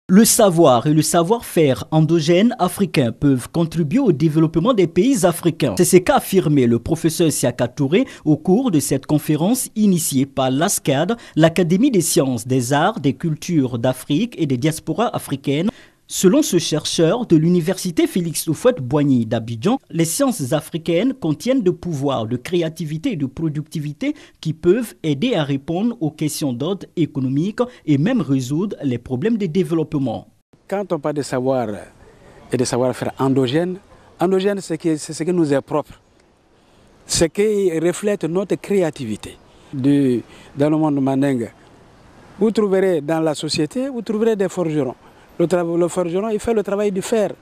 Le savoir et le savoir-faire endogènes africains peuvent contribuer au développement des pays africains. C'est ce qu'a affirmé le professeur Siaka Touré au cours de cette conférence initiée par l'ASCAD, l'Académie des sciences, des arts, des cultures d'Afrique et des diasporas africaines. Selon ce chercheur de l'université Félix Houphouët-Boigny d'Abidjan, les sciences africaines contiennent des pouvoirs de créativité et de productivité qui peuvent aider à répondre aux questions d'ordre économique et même résoudre les problèmes de développement. Quand on parle de savoir et de savoir-faire endogène, c'est ce qui nous est propre, ce qui reflète notre créativité. Dans le monde mandingue, vous trouverez dans la société, vous trouverez des forgerons. Le forgeron, il fait le travail du fer,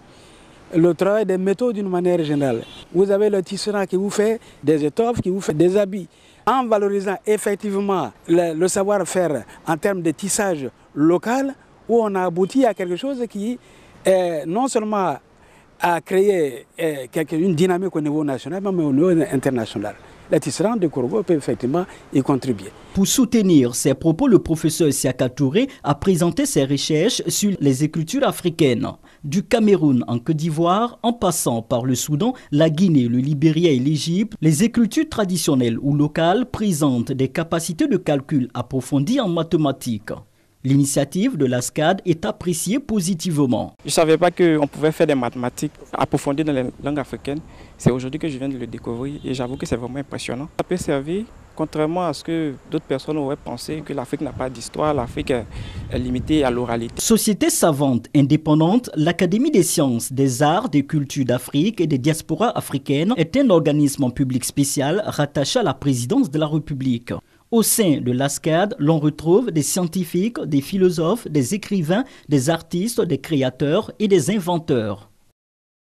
le travail des métaux d'une manière générale. Vous avez le tisserand qui vous fait des étoffes, qui vous fait des habits. En valorisant effectivement le savoir-faire en termes de tissage local, où on a abouti à quelque chose qui non seulement a créé une dynamique au niveau national, mais au niveau international. Le tisserand de Korogo peut effectivement y contribuer. Pour soutenir ses propos, le professeur Siaka Touré a présenté ses recherches sur les écritures africaines. Du Cameroun en Côte d'Ivoire, en passant par le Soudan, la Guinée, le Libéria et l'Égypte, les écritures traditionnelles ou locales présentent des capacités de calcul approfondies en mathématiques. L'initiative de l'ASCAD est appréciée positivement. Je ne savais pas qu'on pouvait faire des mathématiques approfondies dans les langues africaines. C'est aujourd'hui que je viens de le découvrir et j'avoue que c'est vraiment impressionnant. Ça peut servir, contrairement à ce que d'autres personnes auraient pensé, que l'Afrique n'a pas d'histoire, l'Afrique est limitée à l'oralité. Société savante indépendante, l'Académie des sciences, des arts, des cultures d'Afrique et des diasporas africaines est un organisme public spécial rattaché à la présidence de la République. Au sein de l'ASCAD, l'on retrouve des scientifiques, des philosophes, des écrivains, des artistes, des créateurs et des inventeurs.